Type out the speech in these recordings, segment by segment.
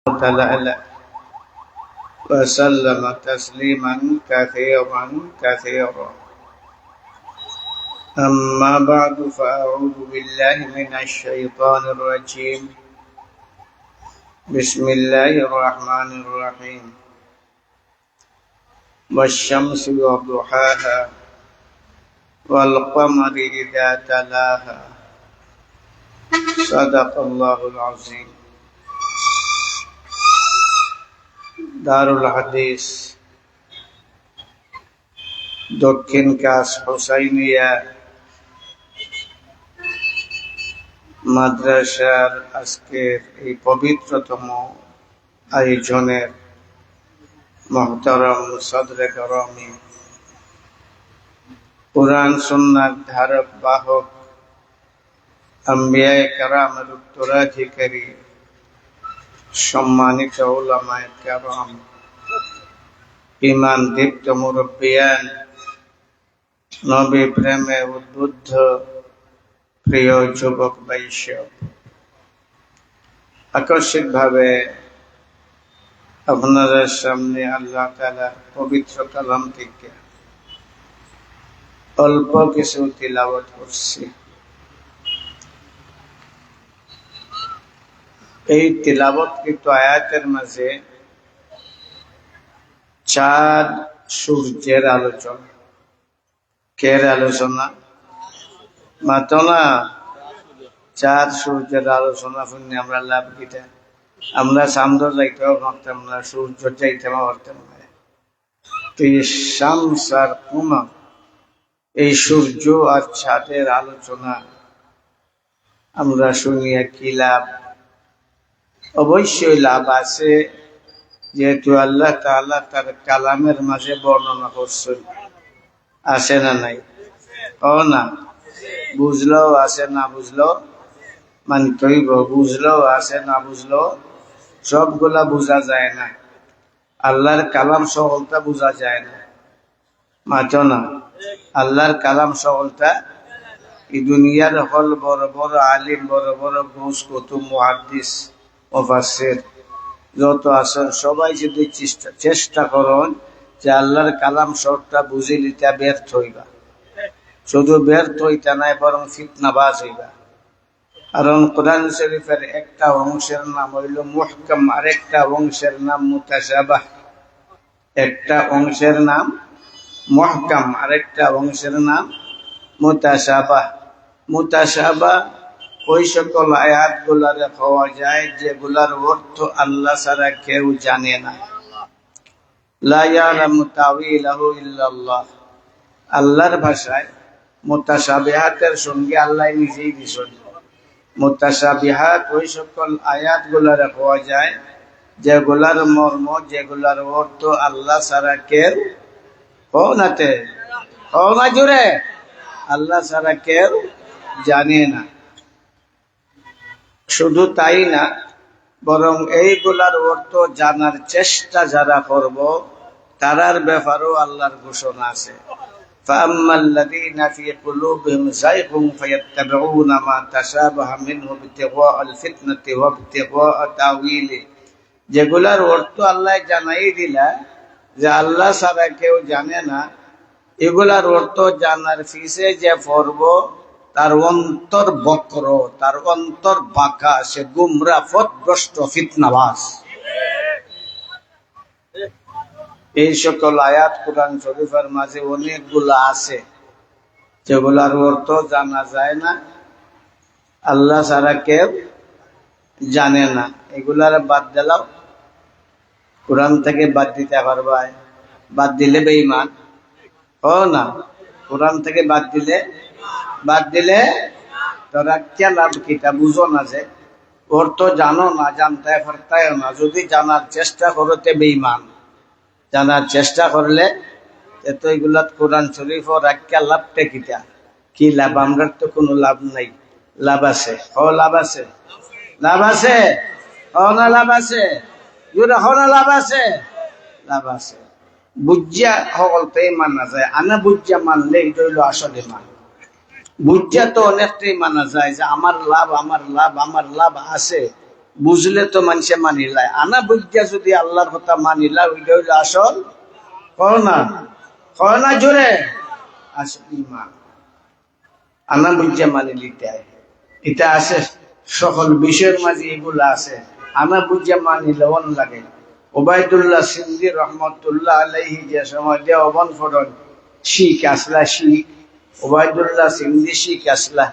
تعالى وسلم تسليما كثيرا كثيرا. أما بعد فأعوذ بالله من الشيطان الرجيم. بسم الله الرحمن الرحيم. والشمس وضحاها والقمر إذا تلاها. صدق الله العظيم. দারুল হাদিস দক্ষিণ কাশ হুসাইনিয়া মাদ্রাসার আজকের এই পবিত্রতম আয়োজনের মুহতারাম সদরে গরামি, কুরআন সুন্নাহর ধারক বাহক, আম্বিয়ায়ে কেরামের উত্তরাধিকারী, সম্মানিত উলামায়ে কেরাম, ঈমান দীপ্ত মুরব্বিয়ান, নবী প্রেমে উদ্বুদ্ধ প্রিয় যুবক বৈষ্ণব, আকস্মিকভাবে আপনাদের সামনে আল্লাহ তাআলার পবিত্র কালাম থেকে অল্প কিছু তিলাওয়াত করছি। এই তিলাওয়াতকৃত আয়াতের মাঝে চাঁদ সূর্যের আলোচনা। কের আলোচনা? মাত্র না, চাঁদ সূর্যের আলোচনা শুনে আমরা লাভ কিটা? আমরা চাঁদ যাইতেও পারতাম না, সূর্য যাইতেও পারতাম না। শামস আর কুমার, এই সূর্য আর চাঁদের আলোচনা আমরা শুনিয়া কি লাভ? অবশ্যই লাভ আছে, যেহেতু আল্লাহ তাআলা তার কালামের মাঝে বর্ণনা করছেন। আছে না নাই? ও না, বুঝলেও আছে, না বুঝলেও মানতেই, বুঝলেও আছে, না বুঝলেও সবগুলা বোঝা যায় না। আল্লাহর কালাম সকলটা বোঝা যায় না, মাত্র না। আল্লাহর কালাম সকলটা এই দুনিয়ার হল বড় বড় আলিম, বড় বড় গৌস, কুতুব, মুহাদ্দিস, মুফাসসির যত আছেন সবাই যদি চেষ্টা করেন যে আল্লাহর কালাম সবটা বুঝে নিতে, ব্যর্থ হইবা। শুধু ব্যর্থ হইতা নাই, বরং ফিতনাবাজ হইবা। কারণ কোরআন শরীফের একটা অংশের নাম হইল মুহকাম, আরেকটা অংশের নাম মুতাশাবাহ। একটা অংশের নাম মুহকাম, আরেকটা অংশের নাম মুতাশাবাহ। মুতাশাবাহ ওই সকল আয়াত গুলারে পাওয়া যায় যেগুলার অর্থ আল্লাহ ছাড়া কেউ জানে না। লা ইয়ালামু তাওয়িলাহু ইল্লাল্লাহ। আল্লাহর ভাষায় মুতাশাবিহাতের সঙ্গে আল্লাহ নিজেই দিছেন। মুতাশাবিহাত ওই সকল আয়াত গুলারে পাওয়া যায় যেগুলার মর্ম, যেগুলার অর্থ আল্লাহ ছাড়া কেউ না জুড়ে আল্লাহ ছাড়া কেউ জানে না। শুধু তাই না, বরং এইগুলার অর্থ জানার চেষ্টা যারা করব তারার ব্যাপারেও আল্লাহর ঘোষণা আছে। ফাআম্মাল্লাযীনা ফী কুলূবিহিম যায়গুন ফায়াত্তাবিউনা মা তাশাবাহা মিনহু ইবতিগাআল ফিতনাতি ওয়া ইবতিগাআ তাওয়িলি। যেগুলার অর্থ আল্লাহ জানাই দিলা যে আল্লাহ ছাড়া কেউ জানে না, এগুলার অর্থ জানার পিছে যে পড়ব তার অন্তর বক্র, তার অন্তর বাঁকা, সে গুমরা, পথভ্রষ্ট, ফিতনাবাজ। এই সকল আয়াত কুরআন শরীফের মাঝে অনেকগুলা আছে যেগুলার অর্থ জানা যায় না, আল্লাহ ছাড়া কেউ জানে না। এগুলার বাদ দিলাও, কোরআন থেকে বাদ দিতে পারবা? বাদ দিলে বেঈমান ও না। কোরআন থেকে বাদ দিলে তোরা কে লাভ কিটা? বুঝো না যে অর্থ জানো না, জানতে পারতাই না। যদি জানার চেষ্টা করতে বেঈমান, জানার চেষ্টা করলে তো এগুলা কোরআন শরীফ রাখিয়া লাভটা কিটা? কি লাভ? আমরা তো কোনো লাভ নাই। লাভ আছে, লাভ আছে, লাভ আছে, না লাভ আছে, লাভ আছে, লাভ আছে। বুঝিয়া সকলটাই মানা যায়, আনা বুঝিয়া মানলে এটা হইল আসলে মান। বুঝিয়া তো অনেকটাই মানা যায় যে আমার লাভ আছে, বুঝলে তো মানুষে মানিলায়, আনা বুঝিয়া যদি আল্লাহর কথা মানিলা ওইটা হইলো আসল কয় না জোরে আসল ইমান। আনা বুঝিয়া মানি লিতে এটা আছে, সকল বিষয়ের মাঝে এগুলা আছে। আনা বুঝিয়া মানিলে অন লাগে। ওবায়দুল্লাহ সিন্ধি রহমতুল্লাহ আলাইহি যে সময় দেওবন ফোড়ন শিখ আসলা, শিখ ওবায়দুল্লাহ সিন্ধি শিখ আসলা,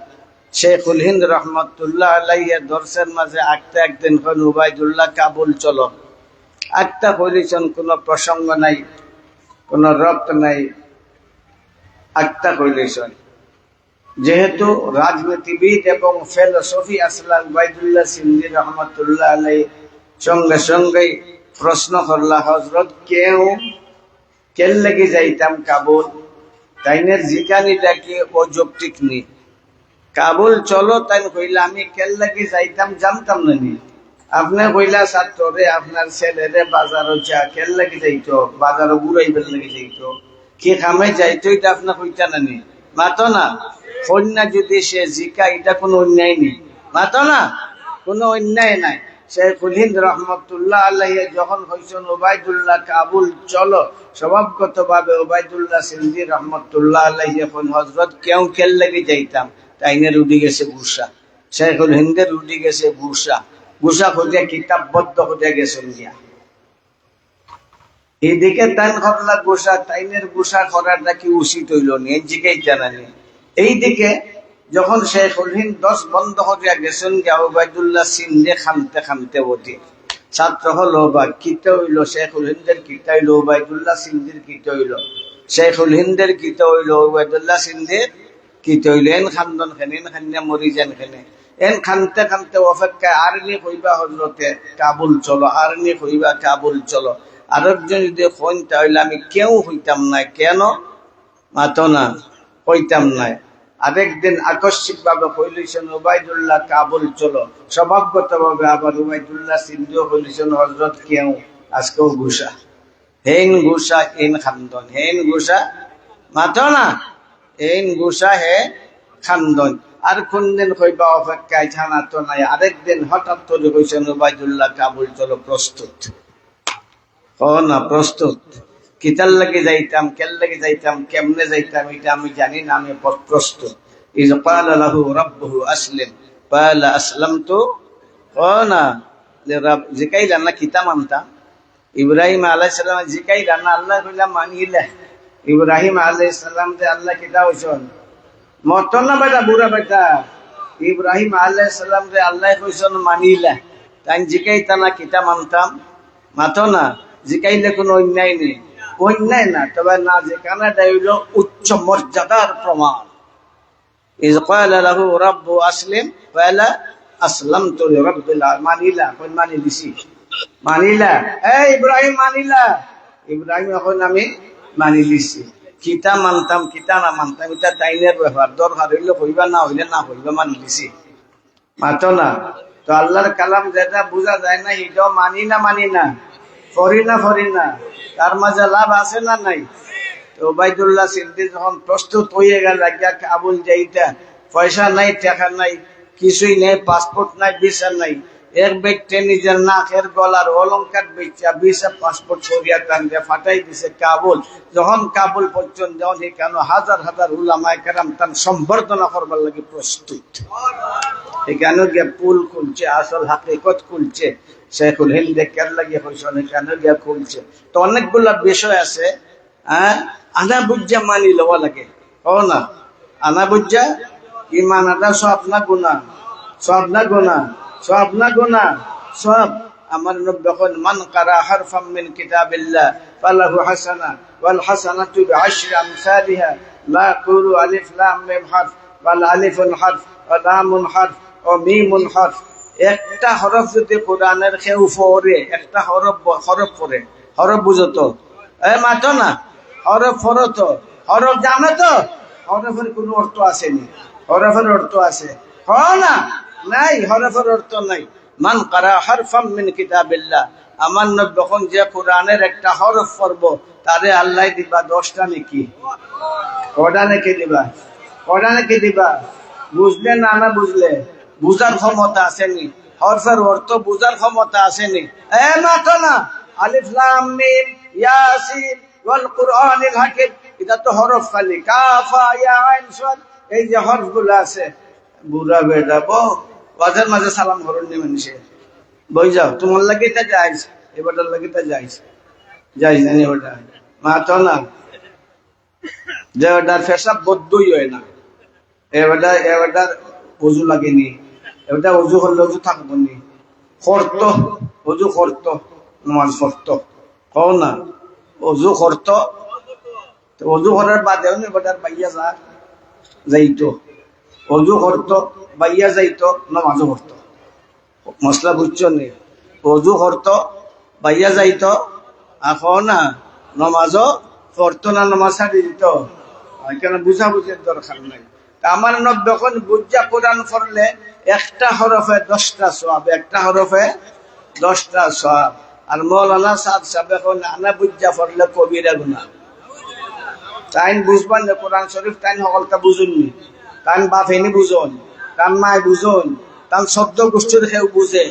শেখুল হিন্দ রহমতুল্লাহ আলাইহি দর্শের মাঝে আটটা একদিন কোন ওবায়দুল্লাহ কাবুল চলো, আটটা কইলেছেন, কোনো প্রসঙ্গ নাই, কোন রক্ত নাই, আটটা কইলেছেন। যেহেতু রাজনীতিবিদ এবং ফিলোসফি আসলাম ওবায়দুল্লাহ সিন্ধি রহমতুল্লাহ আলাইহি সঙ্গে সঙ্গেই প্রশ্ন করলা, হজরত কেন লেগে যাইতাম কাবুল? তাইনের জিকানিটা কি অযৌক্তিক নি? কাবুল চলো তাই কইলা, আমি কেন লেগে যাইতাম জানতাম না নি? আপনি কইলা ছাত্রে আপনার ছেলেরে বাজারও যা কেন লেগে যাইতো, বাজারও ঘুরাইবার লেগে যাইতো, কি খামে যাইতো, এটা আপনার কইতা না নি? মাতো না। কন্যা যদি সে জিকা, এটা কোনো অন্যায় নেই, মাতো না, কোনো অন্যায় নাই। শেখুল হিন্দ রহমতুল্লাহ আলাইহি যখন হইছেন ওবায়দুল্লাহ কাবুল চলো, স্বভাবগত ভাবে ওবায়দুল্লাহ সিন্ধি রহমতুল্লাহ আলাইহি এখন হজরত কেল লেগে যাইতাম, তাইনের উঠি গেছে গুসা, শেখুল হিন্দের উঠি গেছে গুসা খুঁজে কিতাববদ্ধ খুঁজে গেছেন গিয়া। এইদিকে তাইন করলা গুসা, তাইনের গুসা করাটা কি উচিত হইল নি? জিকেই জানানি। এইদিকে যখন শেখুল হিন্দ 10 বন্ধ হইয়া গেছেন গিয়া, ওবায়দুল্লাহ সিন্ধে খামতে ওঠে। ছাত্র হলো বা কিতে হইল, শেখুল হিন্দের কিতে হইল, ওবায়দুল্লাহ সিন্ধির কিতে হইল, শেখুল হিন্দের কিতে হইল, ওবায়দুল্লাহ সিন্ধির কিতে হইল। এন খান্দন খেনে, এন খান্না মরি যান খেনে, এন খামতে অপেক্ষায় আর নি কইবা হজরতে কাবুল চলো, আর নি কইবা কাবুল চলো। আরেকজন যদি কইন তাহলে আমি কেউ হইতাম না, কেন মাতো না, হইতাম নাই। আরেকদিন আকস্মিক ভাবে কইলেছেন ওবায়দুল্লাহ কাবুল চলো, স্বভাবগত ভাবে আবার ওবায়দুল্লাহ সিন্ধিও কইলেছেন হজরত কেউ, আজকেও ঘুষা, হেন ঘুষা এন খান্দন, হেন ঘুষা মাতো না, হেন ঘুষা হে খান্দন। আর কোন দিন কইবা অপেক্ষায় জানা তো নাই। আরেকদিন হঠাৎ করে কইছেন ওবায়দুল্লাহ কাবুল চলো, প্রস্তুত না, প্রস্তুত। কিতার লাগে যাইতাম, কেন লাগে যাইতাম, কেমনে যাইতাম, এটা আমি জানি না, আমি প্রস্তুত। ইজ ক্বালা লাহু রাব্বুহু আসলিম ক্বালা আসলামতু, না জিকাইলা না কিতা মানতা? ইব্রাহিম আলাইহিস সালাম জিকাইলা না, আল্লাহ কইলা মানিলা। ইব্রাহিম আলাইহিস সালাম তে আল্লাহ কিতা হইছেন মত না বেটা, বুড়া বেটা। ইব্রাহিম আলাইহিস সালাম রে আল্লাহ কইছেন মানিলা, তাই জিকাইতা না কিতা মানতাম, মাতো না। জিকাইলে কোনো অন্যায় নেই, অন্যায় না, তবে না যেখানেটা হইল উচ্চ মর্যাদার প্রমাণ। ইজ ক্বালা লাহু রাব্বু আসলিম ক্বালা আসলামতু লিরাব্বিল আলামিন, মানিলা, কোন মানি দিছি, মানিলা। এই ইব্রাহিম মানিলা, ইব্রাহিম এখন আমি মানি দিছি। কিতা মানতাম কিতা না মানতাম এটা তাইনের ব্যাপার, দরকার হইলে কইবা, না হইলে না কইবা, মানি দিছি, মাতো না। তো আল্লাহর কালাম যেটা বোঝা যায় না, এটাও মানি না, ফরি না, তার মাঝে লাভ আছে না নাই? তো ওবায়দুল্লাহ সিন্ধি যখন প্রস্তুত হয়ে গেল কাবুল যাইতা, পয়সা নাই, টাকা নাই, কিছুই নেই, পাসপোর্ট নাই, ভিসা নাই, এক ব্যক্তি নিজের নাকের গলার অলংকার বেচা ভিসা পাসপোর্ট করিয়া টানতে ফাটাই দিছে কাবুল। যখন কাবুল পর্যন্ত যখন এখানে হাজার উলামায়ে কেরাম তার সম্বর্ধনা করবার লাগে প্রস্তুত। এখানে গিয়ে পুল খুলছে, আসল হাকিকত খুলছে, শেখুল হিন্দ কেন লাগিয়ে হইছেন এখানে গিয়া খুলছে। তো অনেকগুলা বিষয় আছে, আনা বুঝা মানি লওয়া লাগে, না আনা বুঝা ইমান আদা সব না গুনাহ, সব। আমার নবী যখন মান কারা হারফাম মিন কিতাবিল্লাহ ফালাহু হাসানা ওয়াল হাসানাতু বিআশরি আমসালিহা লা ইয়াকুলু আলিফ লাম মিম হারফ ওয়াল আলিফুন হারফ ওয়া লামুন হারফ ও মিমুন হারফ। একটা হরফ যদি কোরআনের কেউ পড়ে, একটা হরফ পড়ে, হরফ বুঝো তো, মাতো না, হরফ পড়ো তো, হরফ জানো তো, হরফের কোনো অর্থ আসেনি, হরফের অর্থ আছে না? নাই, হরফের অর্থ নাই। মান কারা হারফাম মিন কিতাবিল্লাহ, আমার নবী যখন যে কোরআনের একটা হরফ পড়ব, তারে আল্লাহ দিবা 10টা নেকি। কয়টা নেকি দিবা? বুঝলে না বুঝলে বুঝার ক্ষমতা আসেনি। হরফের অর্থ বুঝার ক্ষমতা আসেনি। মাত্র না, আলিফ লাম মিম ইয়াসিন ওয়াল কুরআনিল হাকিম, এটা তো হরফ খালি, কাফ ইয়া আইন সাদ, এই যে হরফগুলো আছে। বুড়া বেটা ওয়াজের মাঝে সালাম করুন নি মানুষে, বই যাও, তোমার লাগে এটা যাইস, এবারটার লাগে এটা যাইস, যাইস জানি ওটা মাত্র না, যে ওটার ফেসা বদ্ধই হয় না, এবারটার অজু লাগেনি, এবারটা অজু করলে অজু থাকবো নি, করতো অজু করতো, নমাজ পড়তো, কও না অজু করতো, অজু করার বাদে এবারটার বাইয়া যাইতো, অজু করতো বাইয়া যাইতো, নমাজও করতো। মশলা বুঝছো নি? অজু করতো বাইয়া যাইতো, এখন না নমাজও পড়তো না, নমাজ ছাড়ি দিত, কেন বুঝাবুঝির দরকার নাই। আমার যখন বুঝা কোরআন পড়লে একটা হরফে 10টা সওয়াব, একটা হরফে 10টা সওয়াব। আর মৌলানা সাদ সাহেব এখন আনা বুঝা পড়লে কবিরা গুনাহ। তাইন বুঝবেন না কোরআন শরীফ, তাইন সকলটা বুঝুননি, তাইন বাপেনি বুঝুন, তান মায় বুঝুন, তার শব্দ গোষ্ঠীর কেউ বুঝে,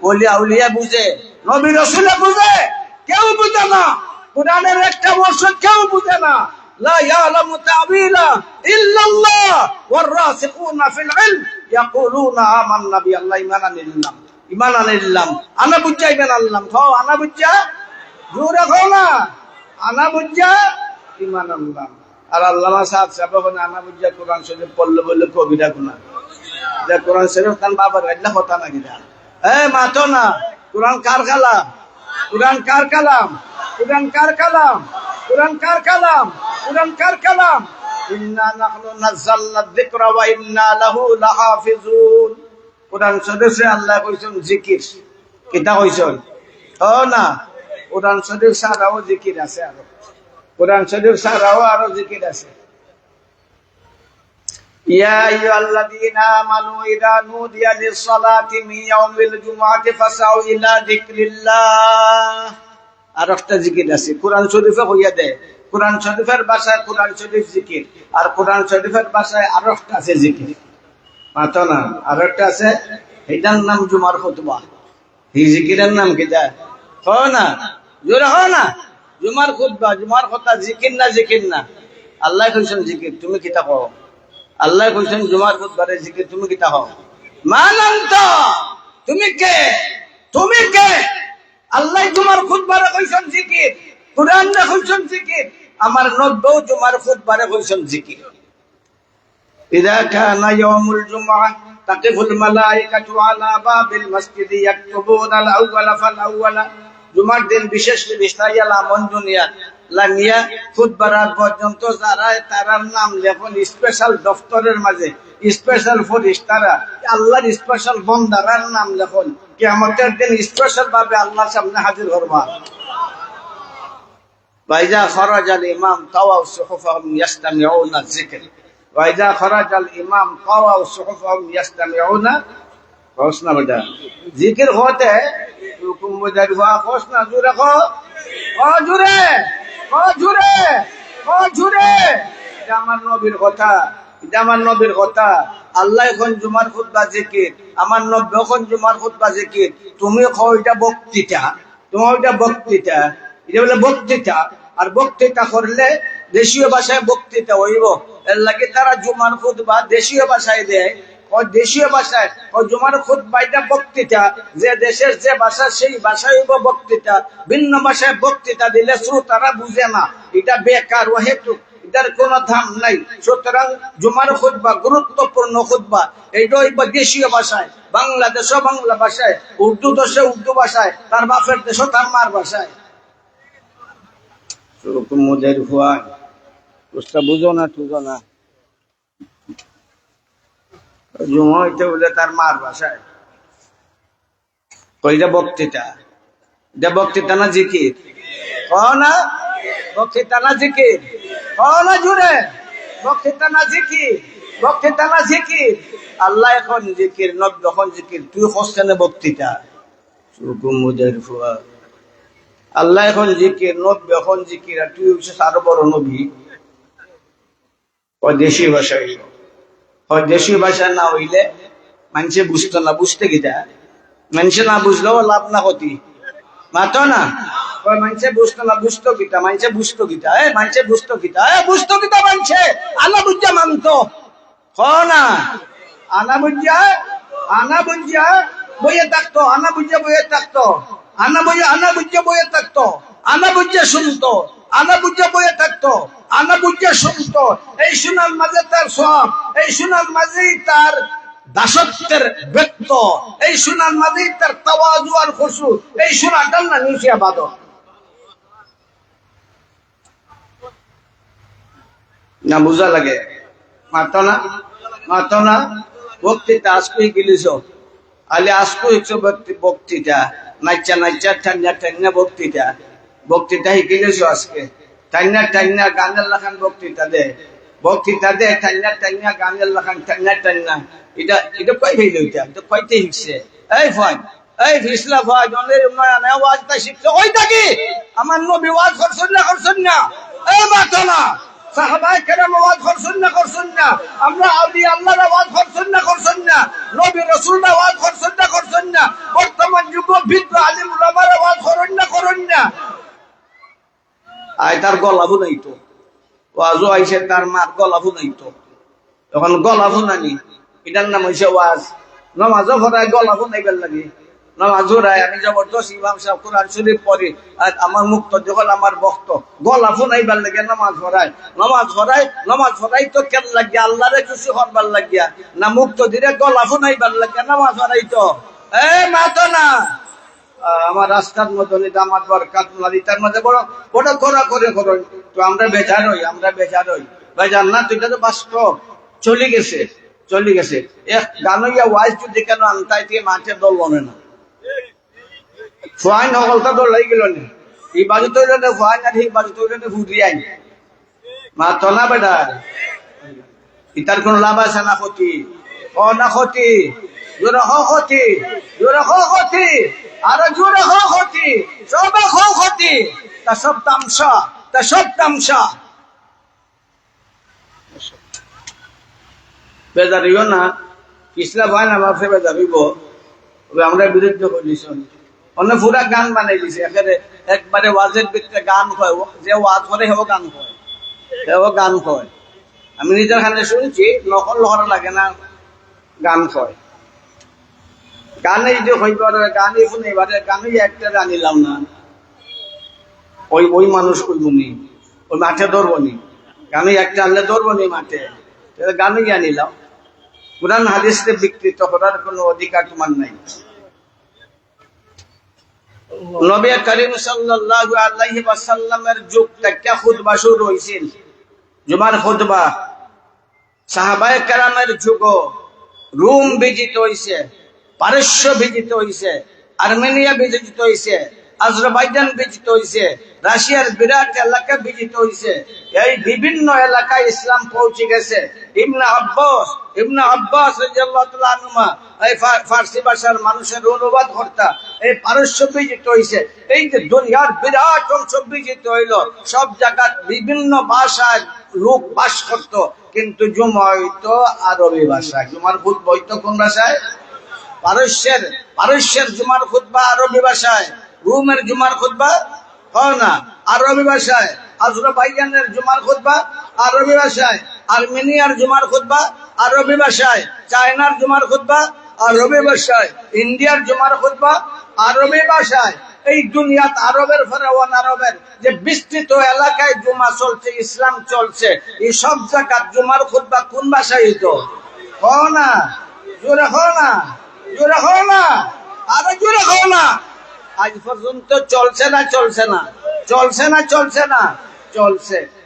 ওলিয়া উলিয়া বুঝে, নবী রাসূলে বুঝে, কেউ বুঝে না। কোরআনের একটা মকসদ কেউ বুঝে না। লা ইয়ালামু তা'ওয়িলা ইল্লাল্লাহ ওয়ার রাসিখুনা ফিল ইলম ইয়াকুলুনা আমান্না বিল্লাহি ঈমান আনিল্লাম। আনা বুঝা ঈমান আনলাম, খাও আনা বুঝা, জোরে খাও না, আনা বুঝা ঈমান আনলাম। আর আল্লামা সাহেব সাহেব আনা বুঝা কোরআন শরীফ পড়লে বললে কবিরা গুনাহ। যে কোরআন শরীফ কান বাবার গাইলা কথা না কিনা, মাতো না, কোরআন কার কালাম, কোরআন কার কালাম, কোরআন কার কালাম, কোরআন কার কালাম, কোরআন কার কালাম। ইন্না নাহনু নাযালনা যিকরা ওয়া ইন্না লাহু লাহাফিজুন। কোরআন শরীফে আল্লাহ কইছেন জিকির, কিতা কইছেন? ও না, কোরআন শরীফ ছাড়াও জিকির আছে, আরো কোরআন শরীফ ছাড়াও আরো জিকির আছে। ইয়া আইয়ুহাল্লাযীনা আমানু ইযা নুদিয়া লিস-সালাতি মিন ইয়াউমিল জুমআতি ফাসাউ ইলা যিকরিল্লাহ। আর একটা জিকির আছে কোরআন শরীফে কইয়া দেয়, কোরআন শরীফের ভাষায় কোরআন শরীফ জিকির, আর কোরআন শরীফের ভাষায় আরো একটা আছে জিকির, মাতো না, আর একটা আছে, এটার নাম জুমার খুতবা। এই জিকিরের নাম কিটা? হয় না, জোরে হয় না, জুমার খুতবা, জুমার কথা, জিকির না, জিকির না। আল্লাহ কইছেন জিকির, তুমি কিতা কও? আল্লাহ কইছেন জুমার খুতবারে জিকির, তুমি কিতা হও? মানান্ত, তুমি কে, তুমি কে? আল্লাহ জুমার খুতবারে কইছেন জিকির, কুরআন রে কইছেন জিকির, আমার নবীও জুমার খুতবারে কইছেন জিকির। ইযা কানা ইয়াউমুল জুমআহ তাকিফুল মালায়েকাতু আলা বাবিল মাসজিদি ইয়াকতুবুনা আল-আউওয়ালা ফাল-আউওয়ালা। জুমার দিন বিশেষ বিস্তারিয়া লামন দুনিয়া লামিয়া খুতবার পর্যন্ত যারা তারার নাম লেখন স্পেশাল দফতরের মাঝে, স্পেশাল ফরিস্তারা, আল্লাহর স্পেশাল বন্দারার নাম লেখন, কিয়ামতের দিন স্পেশাল ভাবে আল্লাহর সামনে হাজির করবা। ওয়াইজা খরাজাল ইমাম তাওয়াউ সুহুফাহুম ইয়াস্তামিউনা যিকর, ওয়াইজা খরাজাল ইমাম তাওয়াউ সুহুফাহুম ইয়াস্তামিউনা হোসনা বেটা জিকির হতে হুকুম মুজারি হওয়া হোসনা জুরে কো, ও জুরে, ও জুরে, ও জুরে। এটা আমার নবীর কথা, এটা আমার নবীর কথা। আল্লাহ এখন জুমার খুতবা জিকির, আমার নবী এখন জুমার খুতবা জিকির। তুমি কও এটা বক্তৃতা, তোমার এটা বক্তৃতা, এটা বলে বক্তৃতা। আর বক্তৃতা করলে দেশীয় ভাষায় বক্তৃতা হইব, এর লাগে তারা জুমার খুতবা দেশীয় ভাষায় দেয়। দেশীয় ভাষায় জুমার খুতবা এটা বক্তৃতা, যে দেশের যে ভাষা সেই ভাষায় হইব বক্তৃতা। ভিন্ন ভাষায় বক্তৃতা দিলে শ্রোতারা বুঝে না, এটা বেকার ও হেতুক, এটার কোনো দাম নাই। সুতরাং জুমার খুতবা গুরুত্বপূর্ণ খুতবা, এইটা হইব দেশীয় ভাষায়, বাংলাদেশও বাংলা ভাষায়, উর্দু দেশে উর্দু ভাষায়, তার বাপের দেশও তার মার ভাষায়। বুঝো না, টুঝো না, জুমা হইতে বলে তার মার ভাষায়। কইটা বক্তৃতা, এটা বক্তৃতা না জিকির? কও না বক্তৃতা না জিকির? কও না জুড়ে, বক্তৃতা না জিকির, বক্তৃতা না জিকির। আল্লাহ এখন জিকির, নবী এখন জিকির, তুই হোসেনে বক্তৃতা। আল্লাহ এখন জিকির, নবী এখন জিকির, আর তুই হচ্ছে আরো বড় নবী। দেশীয় ভাষায়, দেশীয় ভাষা না হইলে মানুষে বুঝতো না, বুঝতে গিতা মানুষে না বুঝলেও লাভ না ক্ষতি মাতো না মানুষে বুঝতো না বুঝতো কিতা মানুষে বুঝতো কিতা মানুষে বুঝতো কিতা বুঝতো কিতা মানুষে আল্লাহ বুঝা মানতো না আনা বুঝা বইয়ে থাকতো আনা বুঝা বইয়ে থাকতো আনা বুঝা বইয়ে থাকতো আনা বুঝা শুনতো আনা বুঝা বইয়ে থাকতো আনা বুঝা শুনতো এই শোনার মাঝে তার সব এই শোনার মাঝেই তার দাসত্বের ব্যক্ত এই শোনার মাঝেই তার তাওয়াজু আর খুশু এই শোনাটার না নিচে আবাদত না বুঝা লাগে মাতো না বক্তৃতা আজকে গিলিছ আলে আজকে একশো বক্তৃতা নাচা ঠান্ডা বক্তৃতা শিকিলিছ আজকে টান্না গানের লাখান বক্তৃতা দে টান্না গানের লাখান টান্না এটা কই হইল এটা কইতে শিখছে এই ফাইন এই ফিসলা ভাই জনের উন্নয়ন ওয়াজটা শিখছে ওইটা কি আমার নবী ওয়াজ করছেন না এই মাতো না সাহাবায়ে কেরাম ওয়াজ করছেন না আমরা আউলিয়া আল্লাহর ওয়াজ করছেন না নবী রাসূলরা ওয়াজ করছেন না বর্তমান যুগ বিদ্য আলিম উলামারা ওয়াজ করেন না আয় তার গলা বুনাইতো ওয়াজও আইছে তার মার গলা বুনাইতো তখন গলা বুনানি এটার নাম হইছে ওয়াজ নামাজও পড়ায় গলা বুনাইবার লাগে নামাজ পড়ায় আমি জবরদস্ত ইমাম সাহেব কোরআন শরীফ পড়ি আর আমার মুক্ত যখন আমার বক্ত গলা ফুনাইবার লাগে নামাজ পড়াই তো কেন লাগে আল্লাহরে খুশি হবার লাগিয়া না মুক্ত দিলে গলা ফুনাইবার লাগে নামাজ পড়াই তো মাতো না আমার রাস্তার মতন এটা আমার বরকাত তার মধ্যে বড় করে তো আমরা বেজার হই বেজার না তো এটা তো বাস্তব চলে গেছে এক গানইয়া ওয়াইজ যদি কেন আনতাই দিয়ে মাঠে দল বনে না ফুয়াই নকলটা দল লাগি গেল না এই বাজু তৈরি না ফুয়াই না এই বাজু তৈরি না ফুটি আই মাতো না বেটা ইতার কোন লাভ আছে না ক্ষতি না ক্ষতি জোরে ক্ষতি আরো জোরে ক্ষতি সব ক্ষতি তা সব তামসা বেজারিও না ইসলাম হয় না আমার বেজারিব আমরা বিরুদ্ধে করিস অনেক পুরা গান বানাই দিছে একবারে ওয়াজের ভিতরে গান হয় যে ওয়াজ করে গান হয় আমি নিজের খানে শুনছি নকল লহরা লাগে না গান হয় গানে যে হইবার গানে শুনে এবারে গানে একটা আনিলাম না ওই মানুষ কইবনি ওই মাঠে ধরবনি গানে একটা আনলে ধরবনি মাঠে গানে আনিলাম কুরআন হাদিসে বিকৃত করার কোনো অধিকার তোমার নাই নবী করিম সাল্লাল্লাহু আলাইহি ওয়াসাল্লামের যুগ থেকে খুতবা শুরু হইছিল জুমার খুতবা সাহাবায়ে কেরামের যুগ রোম বিজিত হইছে পারস্য বিজিত হইছে আর্মেনিয়া বিজিত হইছে আজারবাইজান বিজিত হইছে রাশিয়ার বিরাট এলাকা বিজিত হইছে এই বিভিন্ন এলাকায় ইসলাম পৌঁছে গেছে ইবনে আব্বাস রাদিয়াল্লাহু তাআলা আনহুমা এই ফার্সি ভাষার মানুষের অনুবাদ কর্তা এই পারস্য বিজিত হইছে এই যে দুনিয়ার বিরাট অংশ বিজিত হইল সব জায়গা বিভিন্ন ভাষায় লোক বাস করত কিন্তু জুমা হইতো আরবি ভাষায় জুমার খুতবা হইতো কোন ভাষায় পারস্যের জুমার খুতবা আরবি ভাষায় রোমের জুমার খুতবা না আরবি ভাষায় আজারবাইজানের জুমার খুতবা আরবি ভাষায় আর্মেনিয়ার জুমার খুতবা আরবি ভাষায় চায়নার জুমার খুতবা আরবি ভাষায় ইন্ডিয়ার জুমার খুতবা আরবি ভাষায় এই দুনিয়াত আরবের ফেরাওয়ান আরবের যে বিস্তৃত এলাকায় জুমা চলছে ইসলাম চলছে এই সব জায়গার জুমার খুতবা কোন ভাষায় হইতো না জোরে আরো জোরে আজ পর্যন্ত চলছে না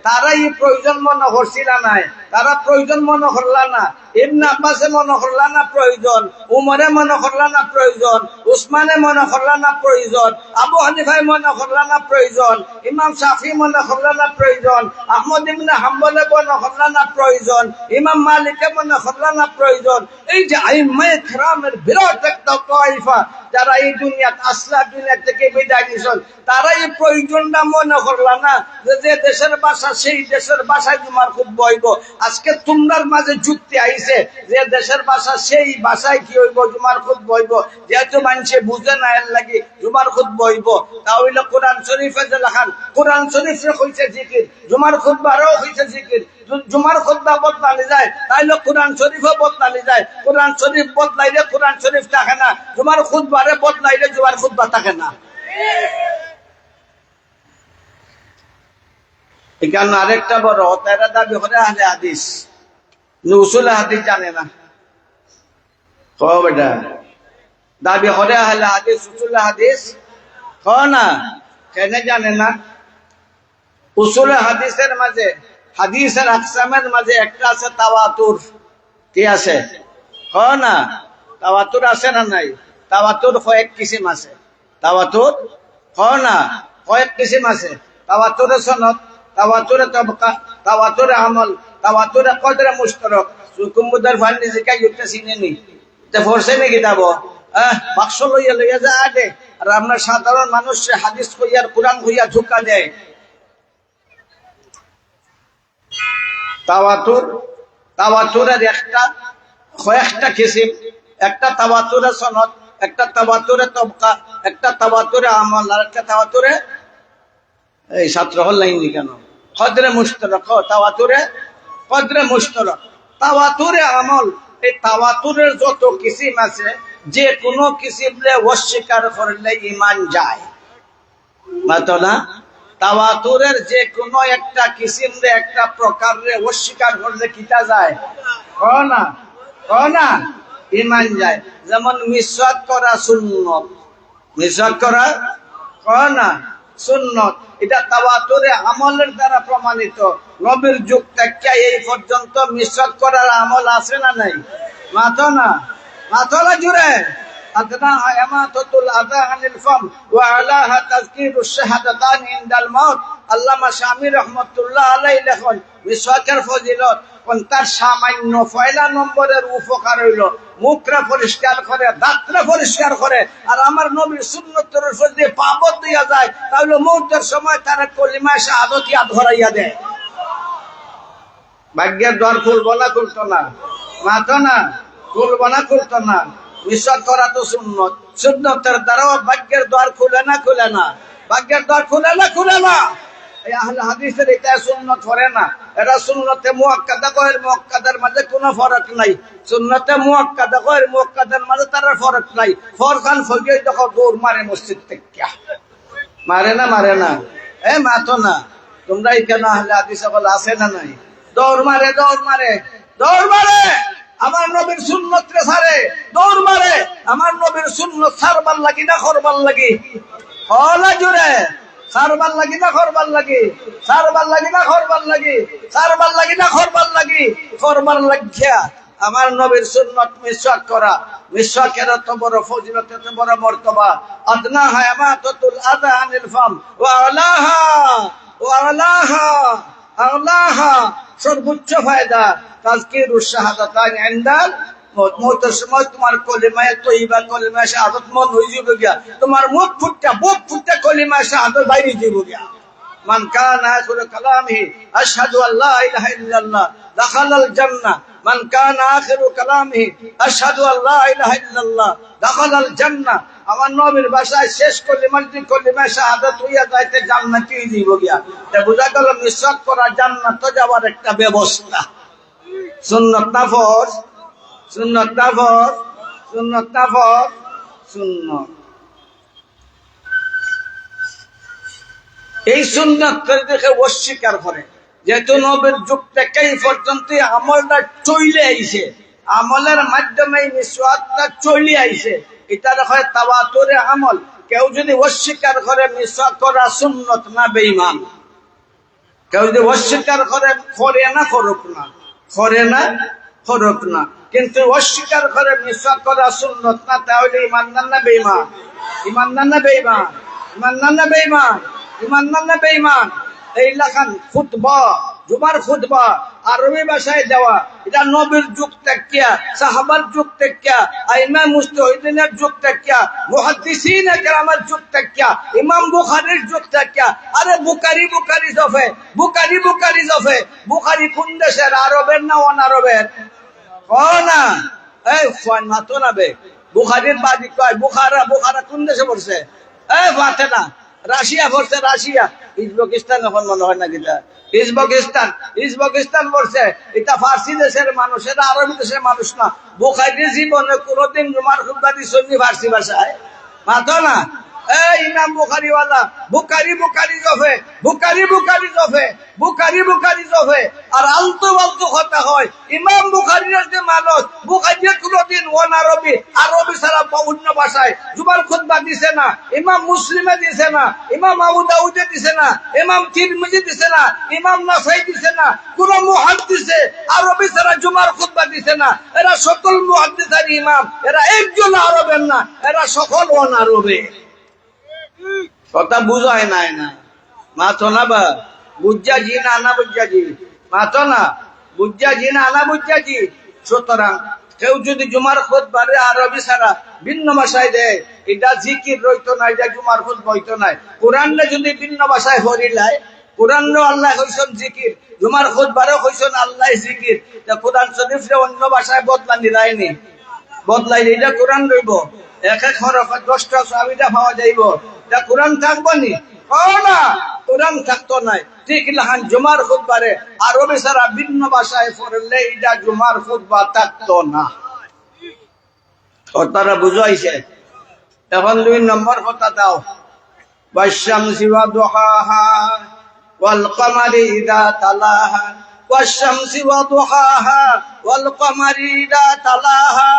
তারা এই প্রয়োজন মনে করছিল নাই তারা প্রয়োজন মনে করলা না ইবনে আব্বাসে মনে করলা না প্রয়োজন উমরে মনে করলা না প্রয়োজন উসমানে মনে করলা না প্রয়োজন আবু হানিফায় মনে করলা না প্রয়োজন ইমাম শাফি মনে করলা না প্রয়োজন আহমদ ইবনে হাম্বলে মনে করলা না প্রয়োজন ইমাম মালিকে মনে করলা না প্রয়োজন এই যে আইম্মায়ে কেরামের বিরাট একটা তাইফা যারা এই দুনিয়া থেকে বিদায় দিয়েছেন তারা এই প্রয়োজনটা মনে করলা না যে দেশের ভাষা সেই দেশের ভাষায় জুমার খুতবা হইব আজকে তোমরার মাঝে যুক্তি আইছে যে দেশের ভাষা সেই ভাষায় কি হইব, জুমার খুতবা হইব। যেহেতু মানুষে বুঝে না এর লাগি জুমার খুতবা হইব। তাহলে কোরআন শরীফে যে লেখান, কোরআন শরীফে হইছে জিকির, জুমার খুতবারও হইছে জিকির। জুমার খুতবা বদলানি যায় তাইলে কোরআন শরীফও বদলানি যায়। কোরআন শরীফ বদলাইলে কোরআন শরীফ থাকে না, জুমার খুতবারে বদলাইলে জুমার খুতবা থাকে না। এখানে আরেকটা বড় তারা দাবি করে আহলে হাদিস, উসুল হাদিস জানে না। ক বেটা দাবি করে আহলে হাদিস, উসুল হাদিস ক না, কেন জানে না? উসুল হাদিসের মাঝে, হাদিসের আকসামের মাঝে একটা আছে তাওয়াতুর। কি আছে? ক না, তাওয়াতুর আছে না নাই? তাওয়াতুর কয়েক কিসিম আছে। তাওয়াতুর ক না, কয়েক কিসিম আছে। তাওয়াতুরে সনদ, তাওয়াতুরে তবকা, তাওয়াতুরে আমল, তাওয়াতুরে কদরে মুশতারক। সুকুমুদার ফান্ডি জিকা ইউটা চিনেনি তে ফরছে নি কিতাব বাক্স লইয়া লইয়া যায় আগে। আর আমরা সাধারণ মানুষ হাদিস কইয়ার কোরআন কইয়া ঝুঁকা দেয়। তাওয়াতুর, তাওয়াতুরের একটা কয়েকটা কিসিম। একটা তাওয়াতুরে সনদ, একটা তাওয়াতুরে তবকা, একটা তাওয়াতুরে আমল, আর একটা তাওয়াতুরে এই ছাত্র হল লাইনি কেন কদরে মুশতারক। তাওয়াতুরে কদরে মুশতারক, তাওয়াতুরে আমল। এই তাওয়াতুরের যত কিসিম আছে, যে কোনো কিসিমরে অস্বীকার করলে ঈমান যায়। মাতো না? তাওয়াতুরের যে কোনো একটা কিসিমরে, একটা প্রকারে অস্বীকার করলে কিতা যায়? না না, ঈমান যায়। যেমন মিসওয়াক করা সুন্নত, মিসওয়াক করা না সুন্নত, এটা তাওয়াতুরে আমলের দ্বারা প্রমাণিত। নবীর যুগ থেকে এই পর্যন্ত মিসওয়াক করার আমল আছে না নাই? মাথো না, মাথো না জুড়ে। أدناها إماتة الأذى عن الفم وأعلاها تذكير الشهادتان عند الموت। আল্লামা শামী রহমতুল্লাহ আলাইহি লেখেন মিসওয়াকের ফজিলত কোন তার সামান্য পয়লা নম্বরের উপকার হইল মুখরা পরিষ্কার করে, দাঁতরা পরিষ্কার করে। আর আমার নবীর সুন্নতের উপর দিয়ে পাবত দিয়া যায়, তাহলে মৌতের সময় তারা কলিমা শাহাদাত ইয়াদ করাইয়া দেয়। ভাগ্যের দ্বার খুলবো না, খুলতো না? মাথো না, খুলবো না, খুলতো না? মিসওয়াক করা তো সুন্নত, সুন্নতের দ্বারাও ভাগ্যের দ্বার খুলে না, খুলে না? ভাগ্যের দ্বার খুলে না, খুলে না? এই আহলে হাদিসের এটা সুন্নত করে না। এরা সুন্নতে মুআক্কাদা কয়, মুআক্কাদার মাঝে কোনো ফরক নাই। সুন্নতে মুআক্কাদা কয়, মুআক্কাদার মাঝে তার ফরক নাই। ফরকান ফগিয়ে দেখো দৌড় মারে মসজিদ থেকে। মারে না, মারে না? এ মাতো না, তোমরা কেন আহলে হাদিস সকল আছে না নাই? দৌড় মারে, দৌড় মারে, দৌড় মারে। আমার নবীর সুন্নত রে সারে দৌড় মারে। আমার নবীর সুন্নত সারবার লাগি না করবার লাগি? হলা জুড়ে সারবার লাগি না করবার লাগি? সারবার লাগি না করবার লাগি? সারবার লাগি না করবার লাগি? করবার লাগিয়া আমার নবীর সুন্নত মিসওয়াক করা। মিসওয়াকের এত বড় ফজিলত, এত বড় মর্তবা। আদনাহা ইমাতাতুল আযা আনিল ফাম ওয়া আলাহা, ওয়া আলাহা, আলাহা সর্বোচ্চ ফায়দা তাযকিরুশ শাহাদাতান ইনদাল মওত। মওতের সময় তোমার কলিমায়ে তয়্যিবা, কলিমায়ে শাহাদাত মন হই যাবে গিয়া, তোমার মুখ ফুটটা, বুক ফুটটা কলিমায়ে শাহাদাত বাইরে যাবে গিয়া। মান কানা আখিরু কালামিহি আশহাদু আল্লা ইলাহা ইল্লাল্লাহ দাখালাল জান্নাহ। মান কানা আখিরু কালামিহি আশহাদু আল্লা ইলাহা ইল্লাল্লাহ দাখালাল জান্নাহ। আমার নবীর ভাষায় শেষ কলিমা যদি কলিমায়ে শাহাদাত হইয়া যাইতে জান্নাতি যাইব গিয়া। তা বুঝা গেল মিসওয়াক করা জান্নাত যাওয়ার একটা ব্যবস্থা। সুন্নত না ফরজ? সুন্নত না ফরজ? সুন্নত না ফরজ? সুন্নত। এই সুন্নত দেখে অস্বীকার করে, যেহেতু নবীর যুগ থেকে এই পর্যন্ত আমলটা চলে আইছে, আমলের মাধ্যমে মিসওয়াকটা চলে আইছে, এটা হয় তাওয়াতুরে আমল। কেউ যদি অস্বীকার করে মিসওয়াক করা সুন্নত না বেঈমান, কেউ যদি অস্বীকার করে, করে না করুক না, করে না করুক না, কিন্তু অস্বীকার করে মিসওয়াক করা সুন্নত না, তাহলে ইমানদার না বেঈমান? ইমানদার না বেঈমান? ইমানদার না বেঈমান? ইমানদার না বেঈমান? এই লেখান খুতবা জুমার খুতবা আরবি ভাষায় দেওয়া, এটা নবীর যুগ থেকে, সাহাবার যুগ থেকে, ইমাম মুজতাহিদিনের যুগ থেকে, মুহাদ্দিসিনে কেরামের যুগ থেকে, ইমাম বুখারীর যুগ থেকে। আরে বুখারী জফে, বুখারী জফে। বুখারী কোন দেশের, আরবের না অনারবের? না, এই মাতো না বে। বুখারীর বাড়ি কয় বুখারা কোন দেশে পড়ছে? বাতে না, রাশিয়া পড়ছে, রাশিয়া। উজবেকিস্তান এখন মনে হয় না কিটা, উজবেকিস্তান পড়ছে। এটা ফার্সি দেশের মানুষ, এটা আরবি দেশের মানুষ না। বুখারী জীবনে কোনদিন জুমার খুতবা দিছেন ফার্সি ভাষায়? মাতো না। ইমাম বুখারীওয়ালা বুখারী জফে, বুখারী জফে। আর আলতু ফালতু কথা হয়। ইমাম বুখারীর যে মানুষ, বুখারী কোনদিন অনারবি, আরবি ছাড়া অন্য ভাষায় জুমার খুতবা দিছে না। ইমাম মুসলিমে দিছে না, ইমাম আবু দাউদে দিছে না, ইমাম তিরমিজি দিছে না, ইমাম নাসাই দিছে না। কোন মুহাদ্দিসে আরবি ছাড়া জুমার খুতবা দিছে না। এরা সকল মুহাদ্দিস আর ইমাম, এরা একজন আরবের না, এরা সকল অনারবে। কথা বুঝায় নাই না, মাথো না বা বুঝা জি না আনা বুঝা জি, মাথো না বুঝা জি না আনা বুঝা জি। সুতরাং কেউ যদি জুমার খুতবারে আরবি ছাড়া ভিন্ন ভাষায় দেয়, এটা জিকির রইতো না, এটা জুমার খুতবা হইতো না। কোরআনে যদি ভিন্ন ভাষায় হরিলাই, কোরআনে আল্লাহ হইছেন জিকির, জুমার খুতবারে হইছেন আল্লাহ জিকির। কোরআন শরীফে অন্য ভাষায় বদলানি রায়নি, বদলাইলে এটা কোরআন রইব। এক এক হরফ 10টা চাবিটা পাওয়া যাইব, এটা কোরআন থাকবো নি? না, কোরআন থাকতো নাই। ঠিক লাহান জুমার খুতবারে আরবি ছাড়া ভিন্ন ভাষায় পড়লে এটা জুমার খুতবা থাকতো না। তারা বুঝাইছে। এখন 2 নম্বর কথা দাও। ওয়াশ-শামসি ওয়া দুহাহা ওয়াল কমারি ইযা তালাহা, ওয়াশ-শামসি ওয়া দুহাহা ওয়াল কমারি ইযা তালাহা।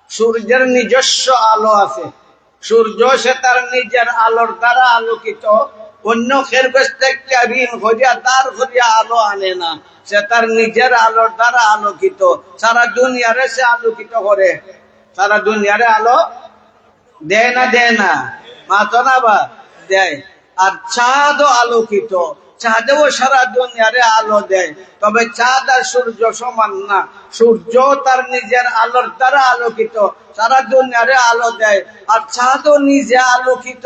সূর্যের নিজস্ব আলো আছে, সূর্য সে তার নিজের আলোর দ্বারা আলোকিত। অন্য খেরবেশ থেকে ঋণ হইয়া তার হইয়া আলো আনে না, সে তার নিজের আলোর দ্বারা আলোকিত। সারা দুনিয়ারে সে আলোকিত করে, সারা দুনিয়ারে আলো দেয় না, মাতো না বা দেয়। আর চাঁদও আলোকিত, চাঁদেও সারা দুনিয়ারে আলো দেয়। তবে চাঁদ আর সূর্য সমান না, সূর্য তার নিজের আলোর দ্বারা আলোকিত, সারা দুনিয়ারে আলো দেয়। আর চাঁদও নিজে আলোকিত,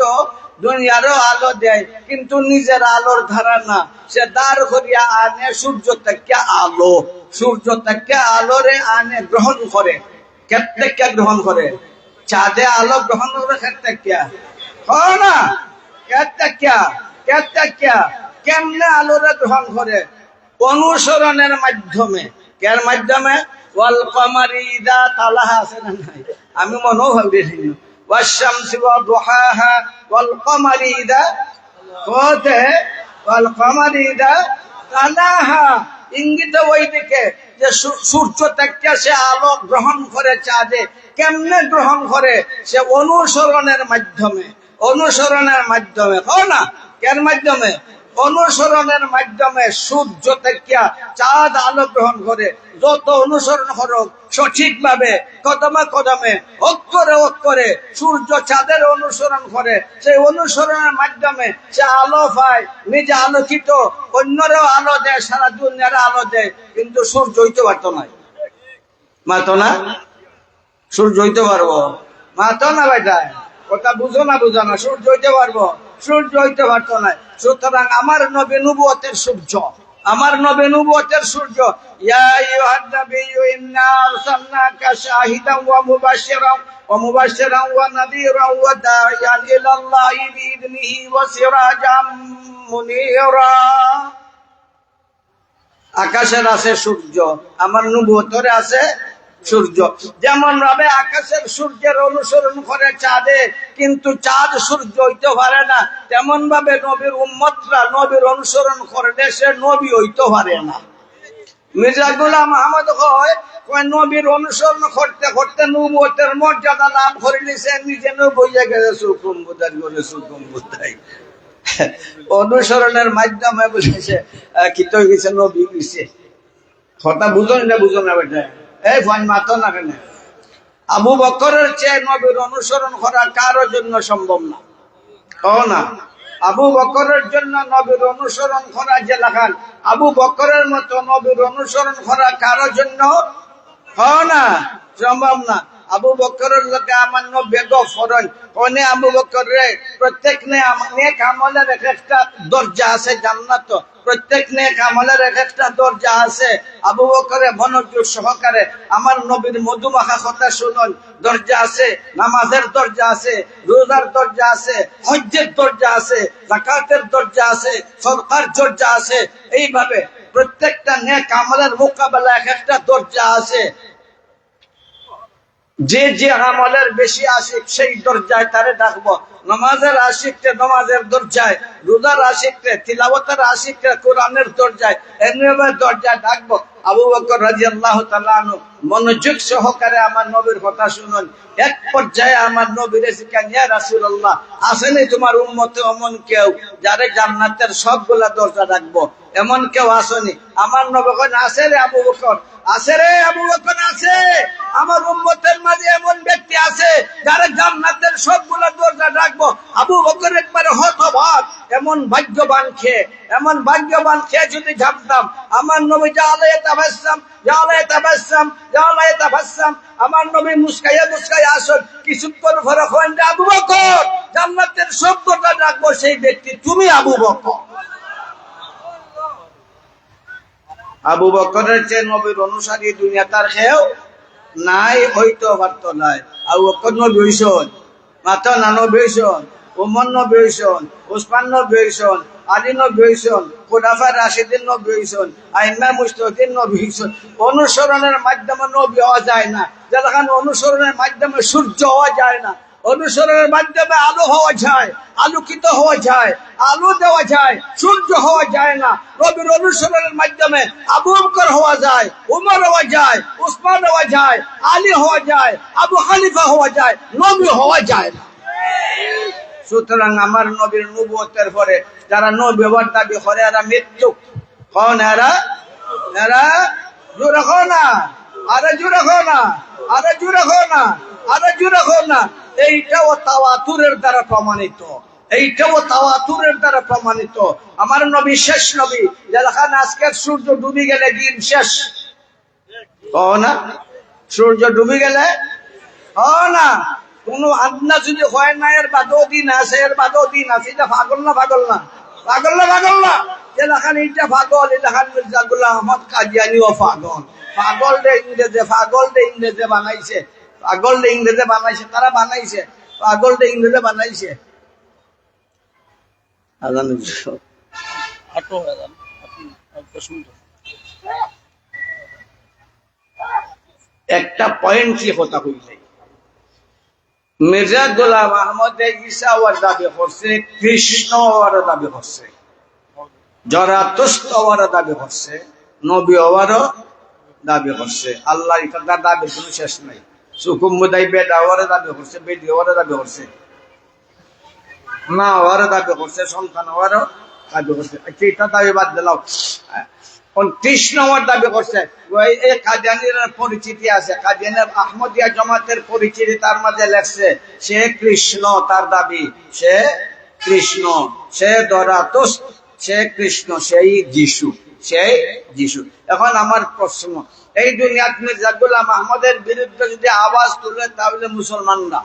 দুনিয়ারও আলো দেয়, কিন্তু নিজের আলোর ধারা না। সে দাঁড় করিয়া আনে সূর্য থেকে আলো, সূর্য থেকে আলোরে আনে, গ্রহণ করে। কেটে গ্রহণ করে? চাঁদে আলো গ্রহণ করে ক্ষেত্রে না, কেটে কেমনে আলোরে গ্রহণ করে? অনুসরণের মাধ্যমে। কের মাধ্যমে? ওয়াল কমারি ইযা তালাহা আছে না নাই? আমি মনেও ভাবিনি। ওয়াশ-শামসি ওয়া দুহাহা ওয়াল কমারি ইযা তালাহা। ইঙ্গিত ওই দিকে যে সূর্য থেকে সে আলো গ্রহণ করে চাঁদে। কেমনে গ্রহণ করে? সে অনুসরণের মাধ্যমে, অনুসরণের মাধ্যমে। না, কের মাধ্যমে? অনুসরণের মাধ্যমে সূর্য থেকে চাঁদ আলো গ্রহণ করে। যত অনুসরণ করো সঠিকভাবে, কদমে কদমে, অক্ষরে সূর্য চাঁদের অনুসরণ করে। সেই অনুসরণের মাধ্যমে সে আলো পায়, নিজে আলোকিত, অন্যরাও আলো দেয়, সারা দুনিয়ার আলো দেয়। কিন্তু সূর্য হইতে পারতো না, মাতো না? সূর্য হইতে পারবো? মাতো না বেটা, কথা বুঝো না, বুঝো না। সূর্য হইতে পারবো? সূর্য হইতে পারতো না। সুতরাং আমার নবী নবুয়তের সূর্য, আমার নবী নবুয়তের সূর্য। ইয়া আইয়ুহান নাবিয়্যু ইন্না আরসালনাকা শাহিদান ওয়া মুবাশশিরান ওয়া নাযীরান ওয়া দা'iয়ান ইলাল্লাহি বিইذনিহি ওয়া সিরাজাম মুনীরা। আকাশের আছে সূর্য, আমার নবুয়তের আছে সূর্য। যেমন ভাবে আকাশের সূর্যের অনুসরণ করে চাঁদে, কিন্তু চাঁদ সূর্য হইতে পারে না, তেমন ভাবে নবীর উম্মতরা নবীর অনুসরণ করলে সে নবী হইতে পারে না। মির্জা গোলাম আহমদ কয় নবীর অনুসরণ করতে করতে নবুয়তের মর্যাদা লাভ করে নিছে, নিজে বইয়া গেছে সুকুম বুদাই বলে, সুকুম বুদাই। অনুসরণের মাধ্যমে বলেছে কি তো গেছে, নবী গেছে। কথা বুঝো না বেটা? এই ফাইন মাতো না কেন? আবু বকরের চেয়ে নবীর অনুসরণ করা কারোর জন্য সম্ভব না। না, আবু বকরের জন্য নবীর অনুসরণ করা যে লাগান, আবু বকরের মতো নবীর অনুসরণ করা কারো জন্য হয় না, সম্ভব না। আবু বকরের লোকে আমার বেগ ফরন কোনে আবু বকর রে, প্রত্যেক নেক আমলের এক একটা দরজা আছে জান্নাত, প্রত্যেক নেক আমলের এক একটা দরজা আছে। আবু বকরে মনোযোগ সহকারে আমার নবীর মধুমাখা কথা শুনুন। দরজা আছে, নামাজের দরজা আছে, রোজার দরজা আছে, হজ্জের দরজা আছে, যাকাতের দরজা আছে, সদকার দরজা আছে। এইভাবে প্রত্যেকটা নেক আমলের মোকাবেলা এক একটা দরজা আছে। যে যে আমলের বেশি আশিক সেই দরজায় তারে ডাকবো। নামাজের আশিককে নামাজের দরজায়, রোজার আশিককে, তিলাওয়াতের আশিককে কোরআনের দরজায়, এমনিভাবে দরজায় ডাকবো। আবু বকর রাদিয়াল্লাহু তাআলা আনহু মনোযোগ সহকারে আমার নবীর কথা শুনুন। এক পর্যায়ে আমার নবীর শিখান, ইয়া রাসূলুল্লাহ, আসেনি তোমার উম্মতে অমন কেউ যারে জান্নাতের সবগুলা দরজা ডাকবো? এমন কেউ আসেনি? আমার নবী কইলেন, আছে রে আবু বকর, আছে রে আবু বকর, আছে। আমার উম্মতের মাঝে এমন ব্যক্তি আছে যারা জান্নাতের সবগুলা দরজা ডাকবো। আবু বকর একবারে হতবাক, এমন ভাগ্যবান খেয়ে, এমন ভাগ্যবান খেয়ে যদি জানতাম। আমার নবী জালায়ে তাবাসসাম, জালায়ে তাবাসসাম, জালায়ে তাবাসসাম, আমার নবী মুস্কাইয়া মুস্কাইয়া আসল। কিছুক্ষণ পরে কইলেন, আবু বকর, জান্নাতের সব দরজা ডাকবো সেই ব্যক্তি তুমি আবু বকর। আবু বকরের চেয়ে নবীর অনুসারী দুনিয়া তার খেয়েও নাই, হইতো পারত নাই। আবু বকর নবী হইছেন, মাত্র না নবী হইছেন, ওমর নবী হইছেন, উসমান নবী হইছেন, আলী নবী হইছেন, খুলাফায়ে রাশিদিন নবী হইছেন, আইম্মা মুজতাহিদিন নবী হইছেন। অনুসরণের মাধ্যমে নবী হওয়া যায় না, যেখানে অনুসরণের মাধ্যমে সূর্য হওয়া যায় না, অনুসরণের মাধ্যমে আলো হওয়া যায়, আলোকিত হওয়া যায়, আলো দেওয়া যায়, সূর্য হওয়া যায় না। নবীর অনুসরণের মাধ্যমে আবু বকর হওয়া যায়, উমর হওয়া যায়, উসমান হওয়া যায়, আলী হওয়া যায়, আবু হানিফা হওয়া যায়, নবী হওয়া যায় না। সুতরাং আমার নবীর নবুয়তের পরে যারা নবী হওয়ার দাবি করে এরা মৃত্যু। কোন এরা? এরা জোরে হো না, আরে জোরে হো না, আরে জোরে হো না, আরে জোরে হো না। এইটাও তাওয়াতুরের দ্বারা প্রমাণিত, এইটাও তাওয়াতুরের দ্বারা প্রমাণিত। আমার নবী শেষ নবী, যেখানে আজকের সূর্য ডুবে গেলে দিন শেষ। না, সূর্য ডুবে গেলে না, কোন আদনা যদি হয় না, এর বাদেও দিন আছে, এর বাদেও দিন আছে। এটা পাগল না, পাগল না, পাগল না, পাগল না। এলাকান এইটা পাগল, এলাকান মির্জা গোলাম আহমদ কাদিয়ানিও পাগল। পাগল রে ইংরেজে, পাগল রে ইংরেজে বানাইছে, পাগল রে ইংরেজে বানাইছে, তারা বানাইছে, পাগল রে ইংরেজে বানাইছে। একটা পয়েন্ট কি কথা হইলে, মির্জা গোলাম আহমদ ঈসা ওয়ার দাবি করছে, কৃষ্ণ ওয়ার দাবি করছে, জরাতুস্ত ওয়ার দাবি করছে, নবী ওয়ারও দাবি করছে। আল্লাহ তার দাবির কোনো শেষ নাই। সুকুম্মুদাই বেদা ওয়ার দাবি করছে, বেদি ওয়ার দাবি করছে, মা ওয়ার দাবি করছে, সন্তান ওয়ারও দাবি করছে। এটা দাবি বাদ দিলাম। কৃষ্ণ ওয়ার দাবি করছে। এই কাদিয়ানির পরিচিতি আছে, কাদিয়ানের আহমদিয়া জামাতের পরিচিতি তার মাঝে লেখছে, সে কৃষ্ণ, তার দাবি সে কৃষ্ণ, সে দরাতুস, সে কৃষ্ণ, সেই যিশু, সেই যিশু। এখন আমার প্রশ্ন, এই দুনিয়াত মির্জা গোলাম আহমদের বিরুদ্ধে যদি আওয়াজ তুলে তাহলে মুসলমানরা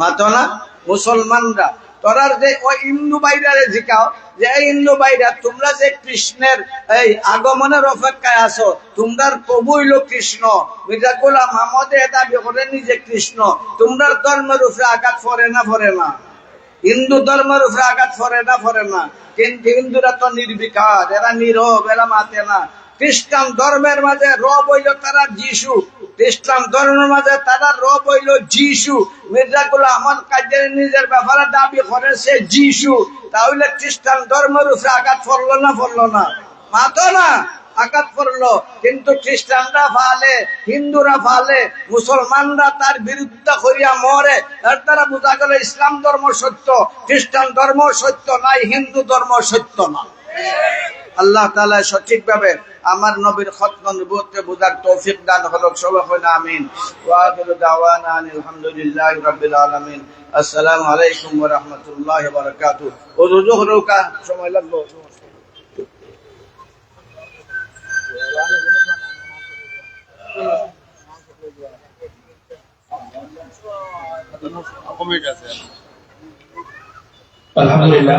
মাতো না? মুসলমানরা তোরার যে ওই হিন্দু বাইরারে জিকাও যে এই হিন্দু বাইরা, তোমরা যে কৃষ্ণের এই আগমনের অপেক্ষায় আছো, তোমরার প্রভু হইল কৃষ্ণ। মির্জা গোলাম আহমদ দাবি করে নিজে কৃষ্ণ। তোমরার ধর্মের উপরে আঘাত পড়ে না, পড়ে না? হিন্দু ধর্মের উপরে আঘাত পড়ে না, পড়ে না? কিন্তু হিন্দুরা তো নির্বিকার, এরা নীরব, এরা মাতে না। খ্রিস্টান ধর্মের মাঝে রব হইল তারা যিশু, খ্রিস্টান ধর্মের মাঝে তারা রব হইল যিশু। মির্জা গোলাম আহমদ কাদিয়ানী নিজের ব্যাপারে দাবি করে সে যিশু। তাহলে খ্রিস্টান ধর্মের উপরে আঘাত পড়লো না, পড়লো না? মাতো না, আঘাত পড়লো। কিন্তু খ্রিস্টানরা ফালে, হিন্দুরা ফালে, মুসলমানরা তার বিরুদ্ধে করিয়া মরে। এর দ্বারা বোঝা গেল ইসলাম ধর্ম সত্য, খ্রিস্টান ধর্ম সত্য নাই, হিন্দু ধর্ম সত্য না। আল্লাহ তাআলা সঠিকভাবে আমার নবীর খতম নবুয়তকে বুঝার তৌফিক দান করুক। সবাই কইনা আমিন। ওয়া আখিরু দাওয়ানা আলহামদুলিল্লাহি রাব্বিল আলামিন। আসসালামু আলাইকুম ওয়া রাহমাতুল্লাহি ওয়া বারাকাতুহু। ও রুজু হরুকা সময় লাগবে। আলহামদুলিল্লাহ।